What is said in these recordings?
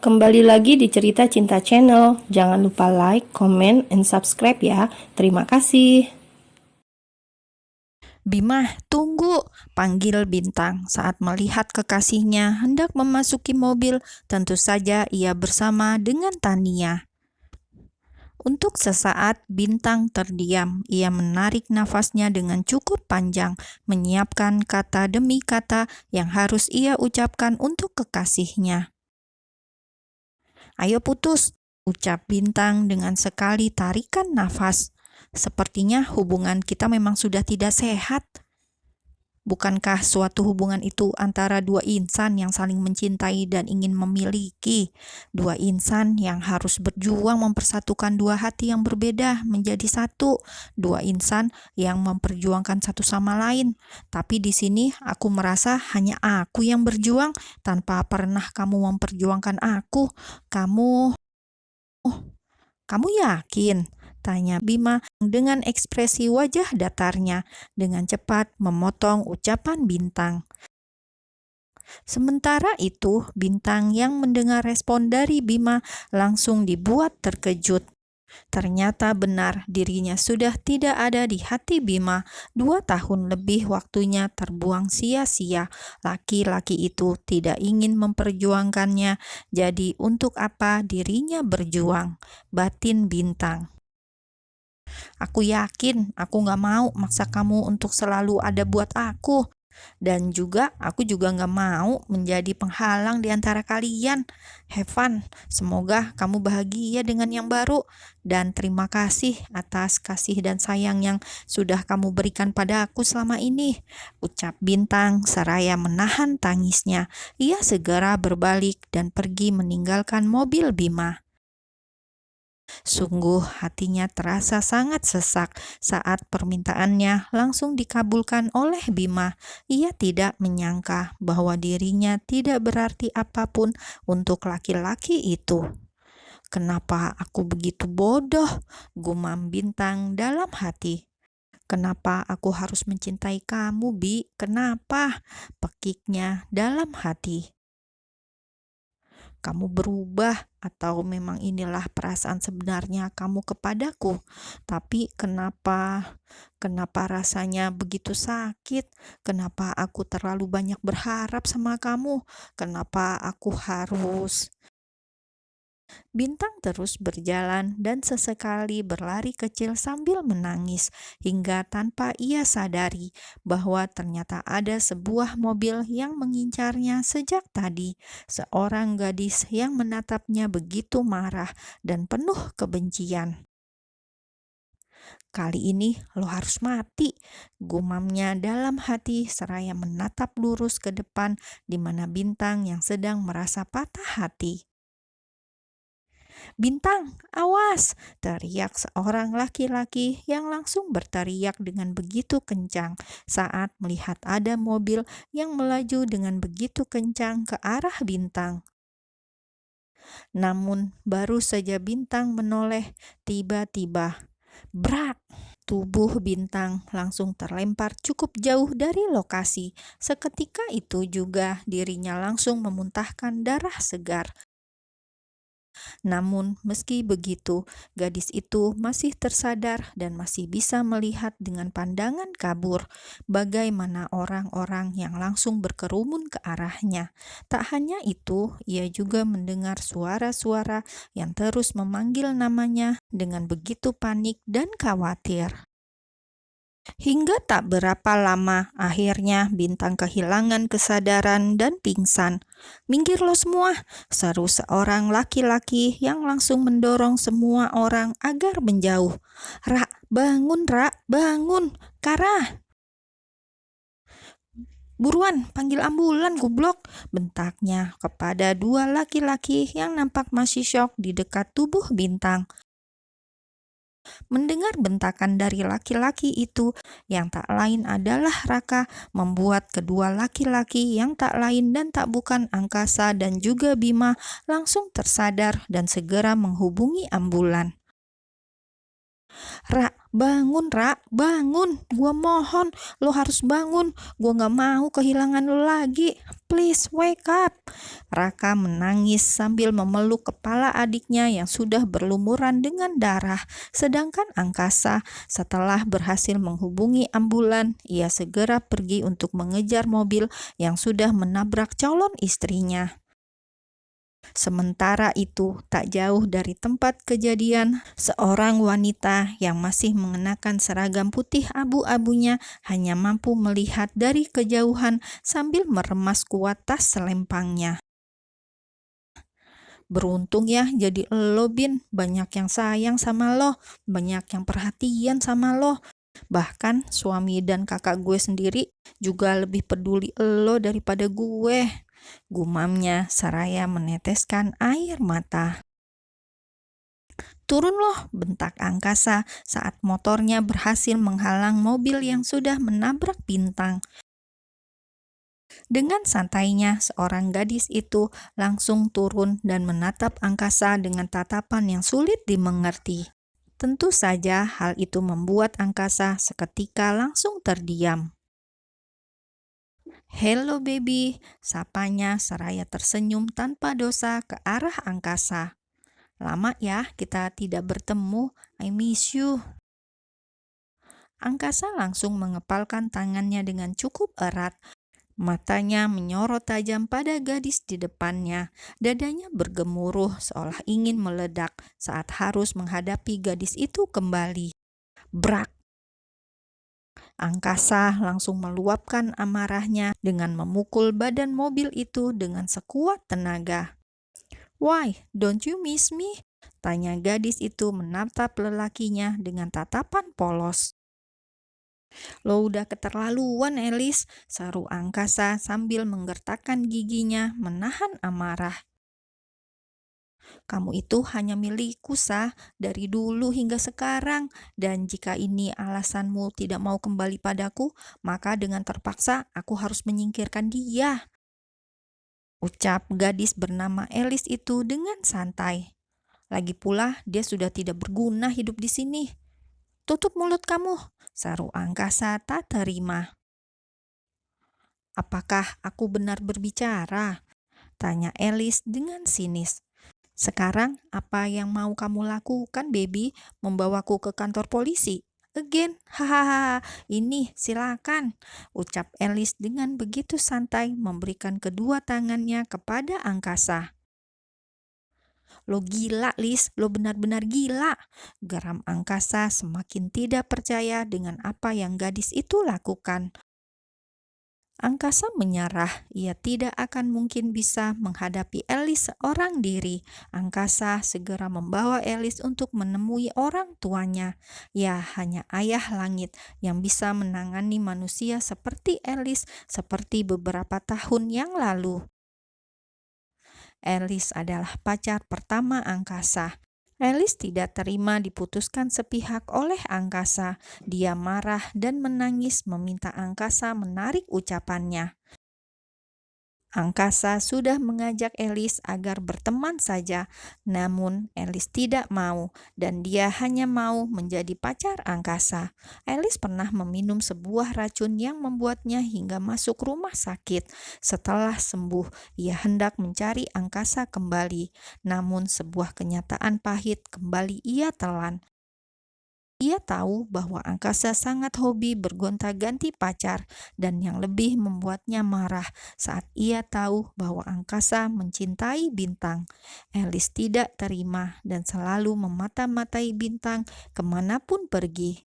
Kembali lagi di Cerita Cinta Channel. Jangan lupa like, comment, and subscribe ya. Terima kasih. Bima, tunggu, panggil Bintang saat melihat kekasihnya hendak memasuki mobil. Tentu saja ia bersama dengan Tania. Untuk sesaat, Bintang terdiam. Ia menarik nafasnya dengan cukup panjang, menyiapkan kata demi kata yang harus ia ucapkan untuk kekasihnya. "Ayo putus," ucap Bintang dengan sekali tarikan nafas. "Sepertinya hubungan kita memang sudah tidak sehat." Bukankah suatu hubungan itu antara dua insan yang saling mencintai dan ingin memiliki? Dua insan yang harus berjuang mempersatukan dua hati yang berbeda menjadi satu. Dua insan yang memperjuangkan satu sama lain. Tapi di sini aku merasa hanya aku yang berjuang tanpa pernah kamu memperjuangkan aku. Kamu yakin? Tanya Bima dengan ekspresi wajah datarnya, dengan cepat memotong ucapan Bintang. Sementara itu, Bintang yang mendengar respon dari Bima langsung dibuat terkejut. Ternyata benar dirinya sudah tidak ada di hati Bima. 2 tahun lebih waktunya terbuang sia-sia. Laki-laki itu tidak ingin memperjuangkannya. Jadi untuk apa dirinya berjuang? Batin Bintang. "Aku yakin aku gak mau maksa kamu untuk selalu ada buat aku. Dan juga aku juga gak mau menjadi penghalang di antara kalian. Have fun. Semoga kamu bahagia dengan yang baru. Dan terima kasih atas kasih dan sayang yang sudah kamu berikan pada aku selama ini," ucap Bintang seraya menahan tangisnya. Ia segera berbalik dan pergi meninggalkan mobil Bima. Sungguh hatinya terasa sangat sesak saat permintaannya langsung dikabulkan oleh Bima. Ia tidak menyangka bahwa dirinya tidak berarti apapun untuk laki-laki itu. "Kenapa aku begitu bodoh?" gumam Bintang dalam hati. "Kenapa aku harus mencintai kamu, Bi? Kenapa?" pekiknya dalam hati. "Kamu berubah, atau memang inilah perasaan sebenarnya kamu kepadaku? Tapi kenapa rasanya begitu sakit? Kenapa aku terlalu banyak berharap sama kamu? Kenapa aku harus..." Bintang terus berjalan dan sesekali berlari kecil sambil menangis, hingga tanpa ia sadari bahwa ternyata ada sebuah mobil yang mengincarnya sejak tadi. Seorang gadis yang menatapnya begitu marah dan penuh kebencian. "Kali ini lo harus mati," gumamnya dalam hati seraya menatap lurus ke depan di mana Bintang yang sedang merasa patah hati. "Bintang, awas!" teriak seorang laki-laki yang langsung berteriak dengan begitu kencang saat melihat ada mobil yang melaju dengan begitu kencang ke arah Bintang. Namun baru saja Bintang menoleh, tiba-tiba brak! Tubuh Bintang langsung terlempar cukup jauh dari lokasi. Seketika itu juga dirinya langsung memuntahkan darah segar. Namun meski begitu, gadis itu masih tersadar dan masih bisa melihat dengan pandangan kabur bagaimana orang-orang yang langsung berkerumun ke arahnya. Tak hanya itu, ia juga mendengar suara-suara yang terus memanggil namanya dengan begitu panik dan khawatir. Hingga tak berapa lama, akhirnya Bintang kehilangan kesadaran dan pingsan. "Minggir lo semua!" seru seorang laki-laki yang langsung mendorong semua orang agar menjauh. "Ra, bangun Ra, bangun! Kara! Buruan, panggil ambulan, goblok!" bentaknya kepada dua laki-laki yang nampak masih syok di dekat tubuh Bintang. Mendengar bentakan dari laki-laki itu yang tak lain adalah Raka, membuat kedua laki-laki yang tak lain dan tak bukan Angkasa dan juga Bima langsung tersadar dan segera menghubungi ambulan. "Ra, Bangun, Ra, bangun. Gua mohon, lo harus bangun. Gua gak mau kehilangan lo lagi. Please wake up. Raka menangis sambil memeluk kepala adiknya yang sudah berlumuran dengan darah. Sedangkan Angkasa, setelah berhasil menghubungi ambulan, ia segera pergi untuk mengejar mobil yang sudah menabrak calon istrinya. Sementara itu, tak jauh dari tempat kejadian, seorang wanita yang masih mengenakan seragam putih abu-abunya hanya mampu melihat dari kejauhan sambil meremas kuat tas selempangnya. Beruntung ya jadi lo, Bin. Banyak yang sayang sama lo, banyak yang perhatian sama lo. Bahkan suami dan kakak gue sendiri juga lebih peduli lo daripada gue. Gumamnya seraya meneteskan air mata. Turun loh, bentak Angkasa saat motornya berhasil menghalang mobil yang sudah menabrak Bintang. Dengan santainya, seorang gadis itu langsung turun dan menatap Angkasa dengan tatapan yang sulit dimengerti. Tentu saja hal itu membuat Angkasa seketika langsung terdiam. "Hello baby," sapanya seraya tersenyum tanpa dosa ke arah Angkasa. "Lama ya kita tidak bertemu, I miss you." Angkasa langsung mengepalkan tangannya dengan cukup erat. Matanya menyorot tajam pada gadis di depannya. Dadanya bergemuruh seolah ingin meledak saat harus menghadapi gadis itu kembali. Brak! Angkasa langsung meluapkan amarahnya dengan memukul badan mobil itu dengan sekuat tenaga. "Why, don't you miss me?" tanya gadis itu menatap lelakinya dengan tatapan polos. "Lo udah keterlaluan, Elis," seru Angkasa sambil menggertakkan giginya menahan amarah. "Kamu itu hanya milikku, Sah, dari dulu hingga sekarang. Dan jika ini alasanmu tidak mau kembali padaku, maka dengan terpaksa aku harus menyingkirkan dia," ucap gadis bernama Elis itu dengan santai. "Lagi pula dia sudah tidak berguna hidup di sini." "Tutup mulut kamu," saru Angkasa tak terima. "Apakah aku benar berbicara?" tanya Elis dengan sinis. "Sekarang apa yang mau kamu lakukan, baby? Membawaku ke kantor polisi? Again? Hahaha, ini silakan," ucap Elis dengan begitu santai memberikan kedua tangannya kepada Angkasa. "Lo gila, Lis, lo benar-benar gila," geram Angkasa semakin tidak percaya dengan apa yang gadis itu lakukan. Angkasa menyerah, ia tidak akan mungkin bisa menghadapi Elis seorang diri. Angkasa segera membawa Elis untuk menemui orang tuanya. Ya, hanya Ayah Langit yang bisa menangani manusia seperti Elis seperti beberapa tahun yang lalu. Elis adalah pacar pertama Angkasa. Elis tidak terima diputuskan sepihak oleh Angkasa. Dia marah dan menangis meminta Angkasa menarik ucapannya. Angkasa sudah mengajak Elis agar berteman saja, namun Elis tidak mau dan dia hanya mau menjadi pacar Angkasa. Elis pernah meminum sebuah racun yang membuatnya hingga masuk rumah sakit. Setelah sembuh, ia hendak mencari Angkasa kembali, namun sebuah kenyataan pahit kembali ia telan. Ia tahu bahwa Angkasa sangat hobi bergonta-ganti pacar dan yang lebih membuatnya marah saat ia tahu bahwa Angkasa mencintai Bintang. Elis tidak terima dan selalu memata-matai Bintang kemanapun pergi.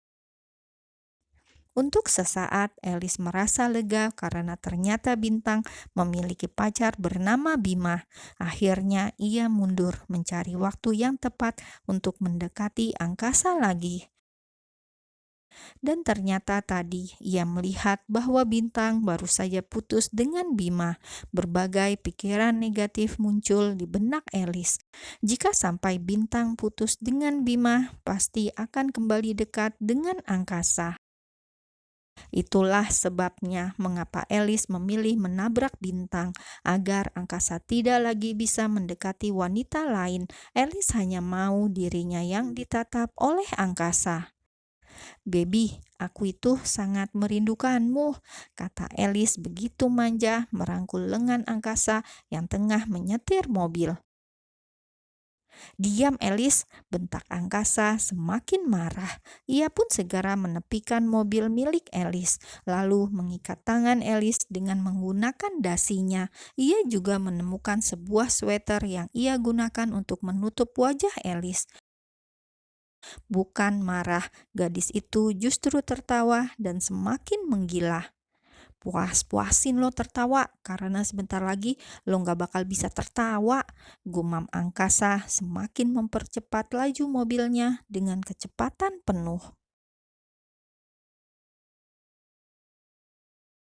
Untuk sesaat, Elis merasa lega karena ternyata Bintang memiliki pacar bernama Bima. Akhirnya ia mundur mencari waktu yang tepat untuk mendekati Angkasa lagi. Dan ternyata tadi ia melihat bahwa Bintang baru saja putus dengan Bima. Berbagai pikiran negatif muncul di benak Elis. Jika sampai Bintang putus dengan Bima, pasti akan kembali dekat dengan Angkasa. Itulah sebabnya mengapa Elis memilih menabrak Bintang agar Angkasa tidak lagi bisa mendekati wanita lain. Elis hanya mau dirinya yang ditatap oleh Angkasa. "Baby, aku itu sangat merindukanmu," kata Alice begitu manja merangkul lengan angkasa yang tengah menyetir mobil. "Diam, Alice," bentak angkasa semakin marah. Ia pun segera menepikan mobil milik Alice, lalu mengikat tangan Alice dengan menggunakan dasinya. Ia juga menemukan sebuah sweater yang ia gunakan untuk menutup wajah Alice. Bukan marah, gadis itu justru tertawa dan semakin menggila. "Puas-puasin lo tertawa, karena sebentar lagi lo gak bakal bisa tertawa," gumam angkasa semakin mempercepat laju mobilnya dengan kecepatan penuh.